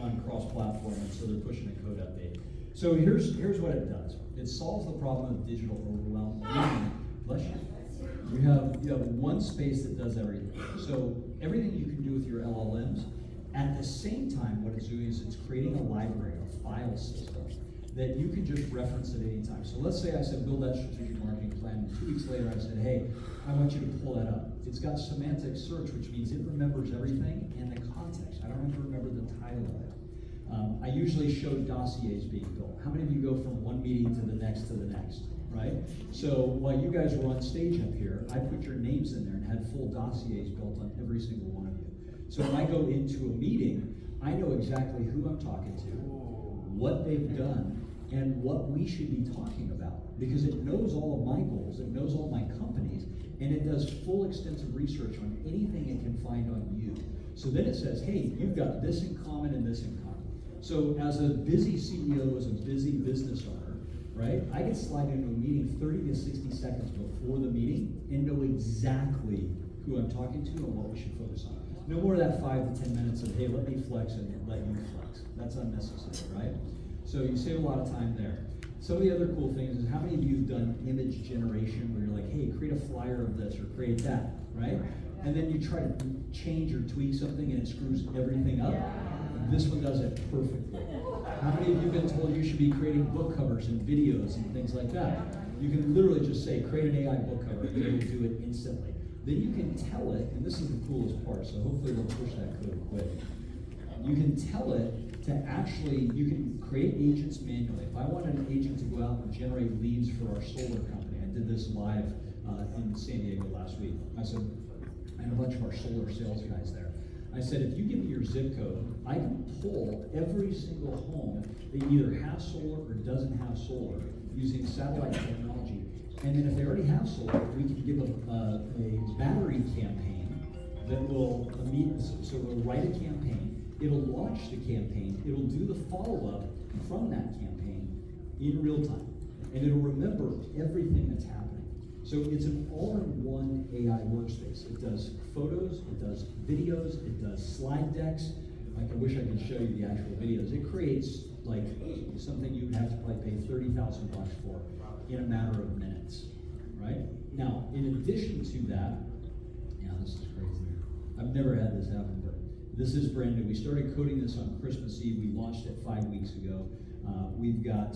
on cross-platform, and so they're pushing a code update. So here's what it does. It solves the problem of digital overwhelm. Bless you. You have one space that does everything. So everything you can do with your LLMs, at the same time, what it's doing is it's creating a library, a file system, that you can just reference at any time. So let's say I said, build that strategic marketing plan, and 2 weeks later I said, hey, I want you to pull that up. It's got semantic search, which means it remembers everything and the context. I don't have to remember the title of it. I usually show dossiers being built. How many of you go from one meeting to the next, right? So while you guys were on stage up here, I put your names in there and had full dossiers built on every single one of you. So when I go into a meeting, I know exactly who I'm talking to, what they've done, and what we should be talking about, because it knows all of my goals, it knows all my companies, and it does full extensive research on anything it can find on you. So then it says, hey, you've got this in common and this in common. So as a busy CEO, as a busy business owner, right, I can slide into a meeting 30 to 60 seconds before the meeting and know exactly who I'm talking to and what we should focus on. No more of that 5 to 10 minutes of, hey, let me flex and let you flex. That's unnecessary, right? So you save a lot of time there. Some of the other cool things is how many of you have done image generation where you're like, hey, create a flyer of this or create that, right? And then you try to change or tweak something and it screws everything up. This one does it perfectly. How many of you have been told you should be creating book covers and videos and things like that? You can literally just say, create an AI book cover, and it will do it instantly. Then you can tell it, and this is the coolest part, so hopefully we'll push that code quick. You can tell it to actually, you can create agents manually. If I wanted an agent to go out and generate leads for our solar company, I did this live in San Diego last week. I said, and a bunch of our solar sales guys there. I said, if you give me your zip code, I can pull every single home that either has solar or doesn't have solar using satellite technology. And then if they already have solar, we can give a battery campaign that will immediately, so we'll write a campaign, it'll launch the campaign, it'll do the follow-up from that campaign in real time, and it'll remember everything that's happening. So it's an all-in-one AI workspace. It does photos, it does videos, it does slide decks. Like, I wish I could show you the actual videos. It creates like something you would have to probably pay $30,000 for in a matter of minutes, right? Now, in addition to that, yeah, this is crazy. I've never had this happen, but this is brand new. We started coding this on Christmas Eve. We launched it 5 weeks ago. We've got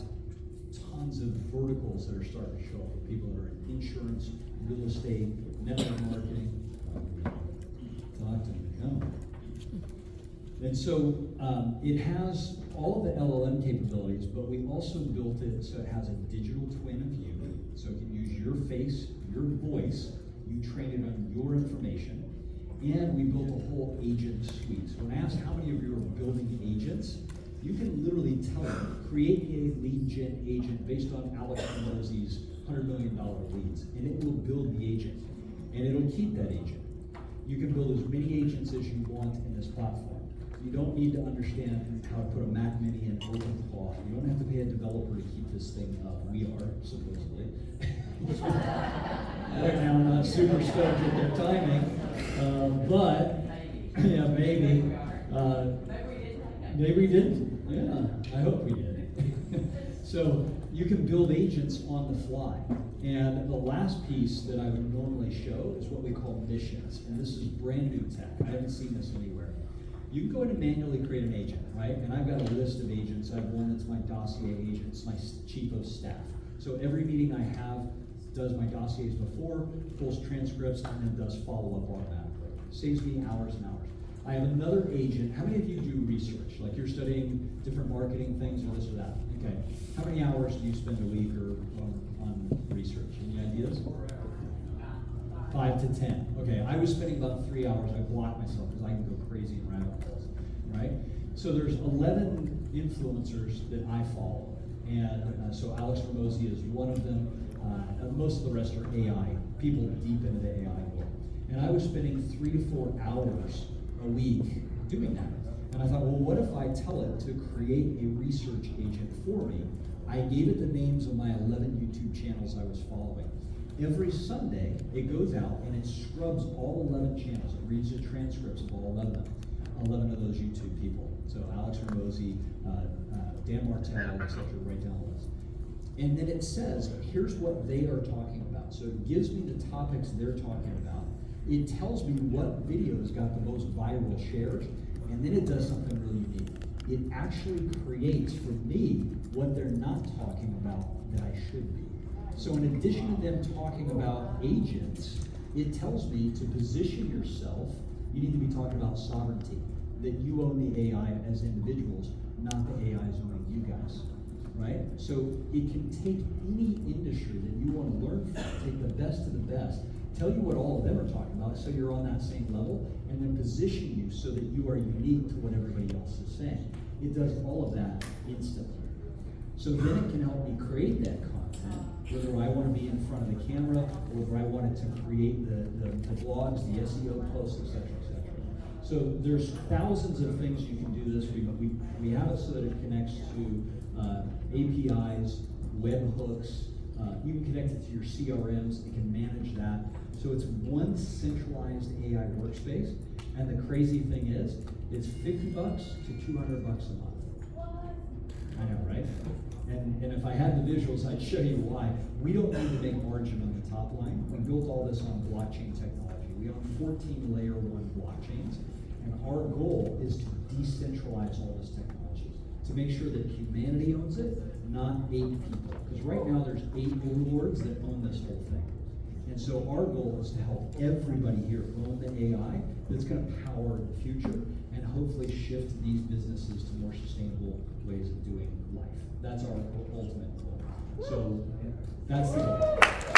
tons of verticals that are starting to show up for people that are in insurance, real estate, network marketing. Talk to me, come on. And so it has all of the LLM capabilities, but we also built it so it has a digital twin of you, so it can use your face, your voice, you train it on your information, and we built a whole agent suite. So when I asked how many of you are building agents, you can literally tell it, create a lead gen agent based on Alex Ramosey's $100 million leads, and it will build the agent, and it'll keep that agent. You can build as many agents as you want in this platform. You don't need to understand how to put a Mac Mini in OpenClaw. You don't have to pay a developer to keep this thing up. We are, supposedly. Right now, I'm not super stoked at their timing, but yeah, maybe. Maybe we didn't. Yeah, I hope we did. So you can build agents on the fly. And the last piece that I would normally show is what we call missions. And this is brand new tech. I haven't seen this anywhere. You can go in and manually create an agent, right? And I've got a list of agents. I have one that's my dossier agent, it's my chief of staff. So every meeting I have does my dossiers before, pulls transcripts, and then does follow-up automatically. Saves me hours and hours. I have another agent. How many of you do research? Like you're studying different marketing things or this or that? Okay. How many hours do you spend a week or on research? Any ideas? 5 to 10. Okay, I was spending about 3 hours. I blocked myself because I can go crazy in rabbit holes, right? So there's 11 influencers that I follow. And so Alex Ramosey is one of them. Most of the rest are AI, people deep into the AI world. And I was spending 3 to 4 hours a week doing that. And I thought, well, what if I tell it to create a research agent for me? I gave it the names of my 11 YouTube channels I was following. Every Sunday, it goes out and it scrubs all 11 channels. It reads the transcripts of all 11 of those YouTube people. So Alex Ramosey, Mosey, Dan Martell, et cetera, right down the list. And then it says, here's what they are talking about. So it gives me the topics they're talking about. It tells me what videos got the most viral shares, and then it does something really unique. It actually creates for me what they're not talking about that I should be. So in addition to them talking about agents, it tells me to position yourself. You need to be talking about sovereignty, that you own the AI as individuals, not the AI is owning you guys, right? So it can take any industry that you want to learn from, take the best of the best, tell you what all of them are talking about so you're on that same level, and then position you so that you are unique to what everybody else is saying. It does all of that instantly. So then it can help me create that content, whether I want to be in front of the camera, or whether I wanted to create the blogs, the SEO posts, et cetera, et cetera. So there's thousands of things you can do this. We have it so that it connects to APIs, webhooks. You can connect it to your CRMs. It can manage that. So it's one centralized AI workspace. And the crazy thing is, it's $50 to $200 a month. I know, right? And if I had the visuals, I'd show you why. We don't need to make margin on the top line. We built all this on blockchain technology. We own 14 layer 1 blockchains, and our goal is to decentralize all this technology, to make sure that humanity owns it, not 8 people. Because right now there's 8 overlords that own this whole thing. And so our goal is to help everybody here own the AI that's going to power the future and hopefully shift these businesses to more sustainable ways of doing life. That's our ultimate goal. So that's the goal.